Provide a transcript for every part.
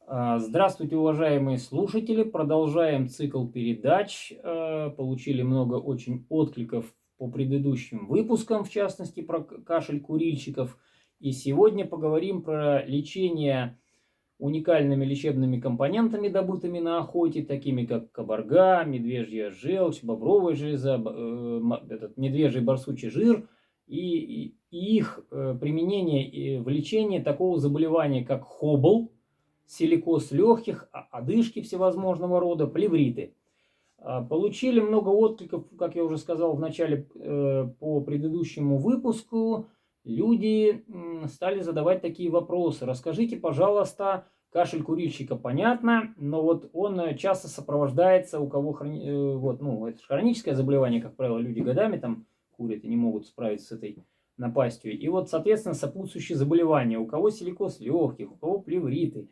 Здравствуйте, уважаемые слушатели! Продолжаем цикл передач. Получили много очень откликов по предыдущим выпускам, в частности, про кашель курильщиков. И сегодня поговорим про лечение уникальными лечебными компонентами, добытыми на охоте, такими как кабарга, медвежья желчь, бобровая железа, медвежий барсучий жир и их применение в лечении такого заболевания, как хобл, силикоз легких, одышки всевозможного рода, плевриты. Получили много откликов, как я уже сказал в начале, по предыдущему выпуску. Люди стали задавать такие вопросы. Расскажите, пожалуйста, кашель курильщика понятно, но вот он часто сопровождается, у кого это же хроническое заболевание, как правило, люди годами там курят и не могут справиться с этой напастью. И вот, соответственно, сопутствующие заболевания. У кого силикоз легких, у кого плевриты.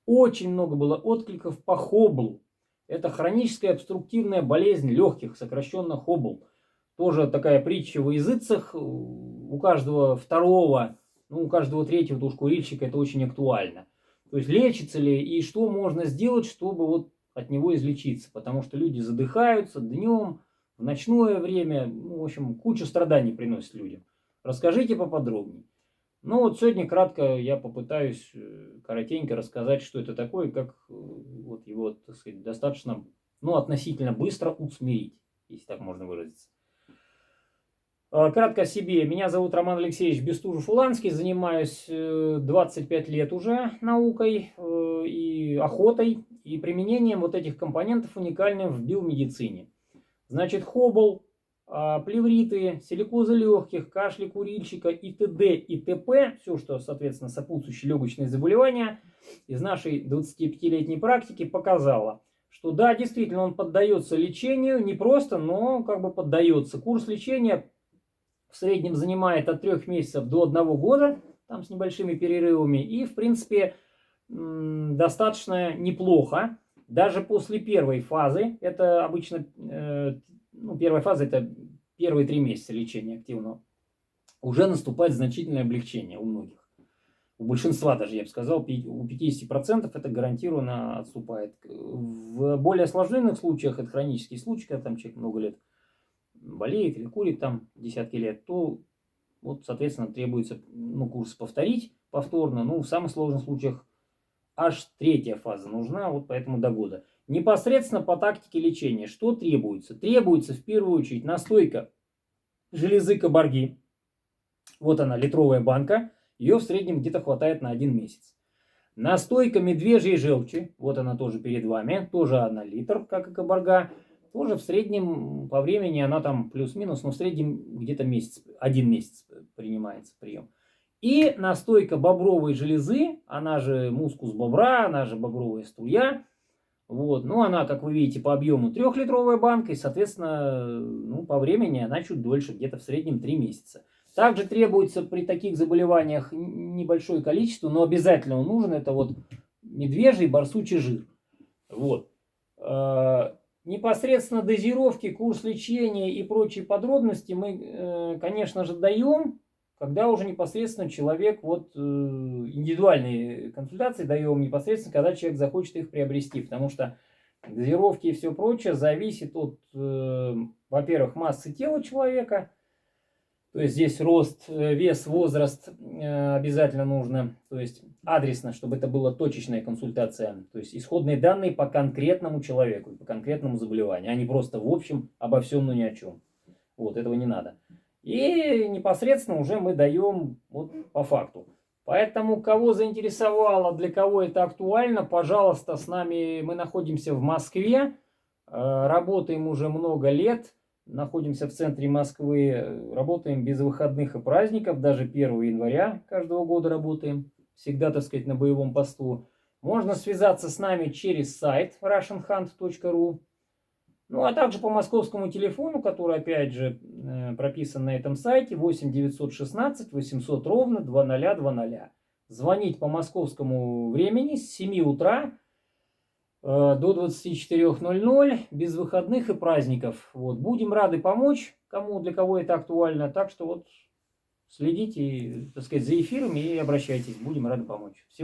Очень много было откликов по хоблу. Это хроническая обструктивная болезнь легких, сокращенно хобл. Тоже такая притча во языцах. У каждого второго, у каждого третьего уж курильщика это очень актуально. То есть лечится ли и что можно сделать, чтобы вот от него излечиться. Потому что люди задыхаются днем, в ночное время. В общем, кучу страданий приносит людям. Расскажите поподробнее. Ну вот сегодня кратко я попытаюсь коротенько рассказать, что это такое, как вот его, так сказать, достаточно, относительно быстро усмирить, если так можно выразиться. Кратко о себе. Меня зовут Роман Алексеевич Бестужев-Уланский, занимаюсь 25 лет уже наукой и охотой, и применением вот этих компонентов уникальных в биомедицине. Значит, хобл, плевриты, силикозы легких, кашли курильщика и т.д. и т.п. Все, что, соответственно, сопутствующие легочные заболевания из нашей 25-летней практики показало, что да, действительно, он поддается лечению, не просто, но как бы поддается. Курс лечения в среднем занимает от 3 месяцев до 1 года, там с небольшими перерывами, и, в принципе, достаточно неплохо. Даже после первой фазы, это обычно, первая фаза это первые 3 месяца лечения активного, уже наступает значительное облегчение у многих. У большинства даже, я бы сказал, у 50% это гарантированно отступает. В более осложненных случаях, это хронические случаи, когда там человек много лет болеет или курит там десятки лет, то вот, соответственно, требуется курс повторить повторно. В самых сложных случаях аж 3-я фаза нужна, вот поэтому до года. Непосредственно по тактике лечения что требуется? Требуется в первую очередь настойка железы кабарги. Вот она, литровая банка. Ее в среднем где-то хватает на 1 месяц. Настойка медвежьей желчи. Вот она тоже перед вами. Тоже 1 литр, как и кабарга. Тоже в среднем по времени она там плюс-минус, но в среднем где-то 1 месяц принимается прием. И настойка бобровой железы, она же мускус бобра, она же бобровая струя. Вот. Она, как вы видите, по объему 3-литровая банка, и, соответственно, по времени она чуть дольше, где-то в среднем 3 месяца. Также требуется при таких заболеваниях небольшое количество, но обязательно он нужен, это вот медвежий барсучий жир. Вот. Непосредственно дозировки, курс лечения и прочие подробности мы, конечно же, даем, когда уже непосредственно человек, индивидуальные консультации даем непосредственно, когда человек захочет их приобрести, потому что дозировки и все прочее зависит от, во-первых, массы тела человека, то есть здесь рост, вес, возраст обязательно нужно, то есть адресно, чтобы это была точечная консультация, то есть исходные данные по конкретному человеку, по конкретному заболеванию, а не просто в общем обо всем, но ни о чем. Вот, этого не надо. И непосредственно уже мы даем по факту. Поэтому, кого заинтересовало, для кого это актуально, пожалуйста, с нами. Мы находимся в Москве, работаем уже много лет, находимся в центре Москвы, работаем без выходных и праздников, даже 1 января каждого года работаем, всегда, так сказать, на боевом посту. Можно связаться с нами через сайт russianhunt.ru. А также по московскому телефону, который, опять же, прописан на этом сайте, 8 916 800 ровно 2020. Звонить по московскому времени с 7 утра до 24:00, без выходных и праздников. Будем рады помочь, для кого это актуально. Так что следите, так сказать, за эфирами и обращайтесь. Будем рады помочь. Всего